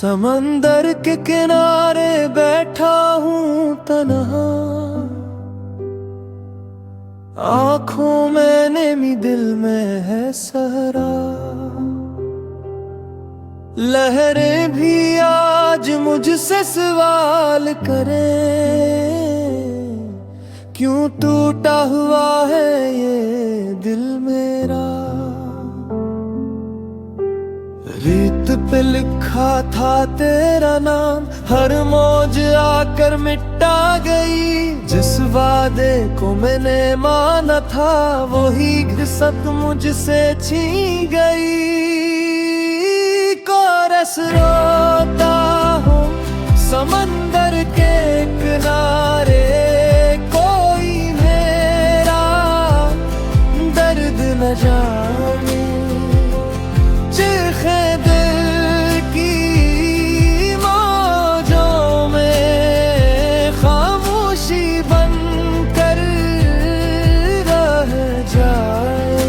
समंदर के किनारे बैठा हूँ तन्हा, आँखों में नेमी दिल में है सहरा। लहरें भी आज मुझसे सवाल करें, क्यों टूटा हुआ है ये दिल मेरा। रेत पे लिखा था तेरा नाम, हर मौज आकर मिटा गई। जिस वादे को मैंने माना था, वही घिसक मुझसे छीन गई। कोरस रोता हूँ समंदर के किनारे, कोई मेरा दर्द न जाने। चीखे दिल की मौजों में खामोशी बनकर रह जाए।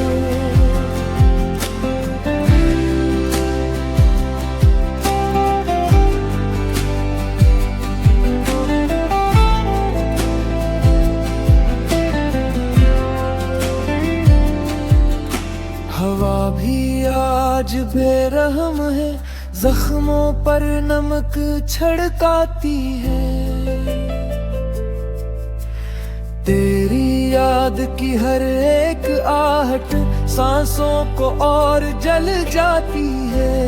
हवा भी आज बेरहम है, जख्मों पर नमक छिड़काती है। तेरी याद की हर एक आहट सांसों को और जल जाती है।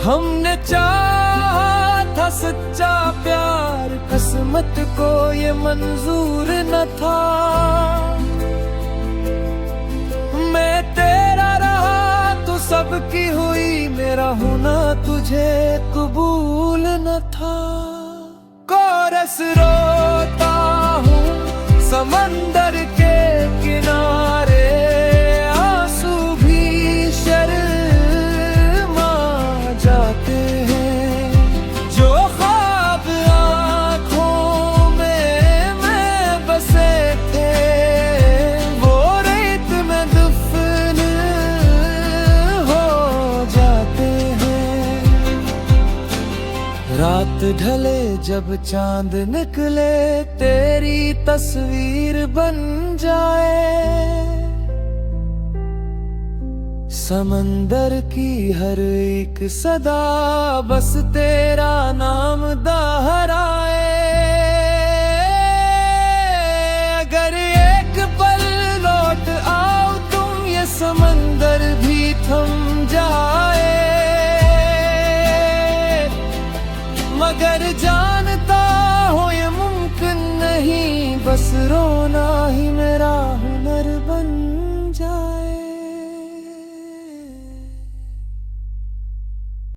हमने चाहा था सच्चा प्यार, किस्मत को ये मंजूर न था। मैं तेरा रहा तो सबकी हुई, मेरा होना तुझे कबूल न था। कोरस रोता हूँ समंदर के किनारे, आंसू भी शर्मा जाते हैं। जो ख्वाब आँखों में मैं बसे थे, वो रेत में दफन हो जाते हैं। रात ढले जब चांद निकले, तेरी तस्वीर बन जाए। समंदर की हर एक सदा बस तेरा नाम दोहराए। अगर एक पल लौट आओ तुम, ये समंदर भी थम जाए।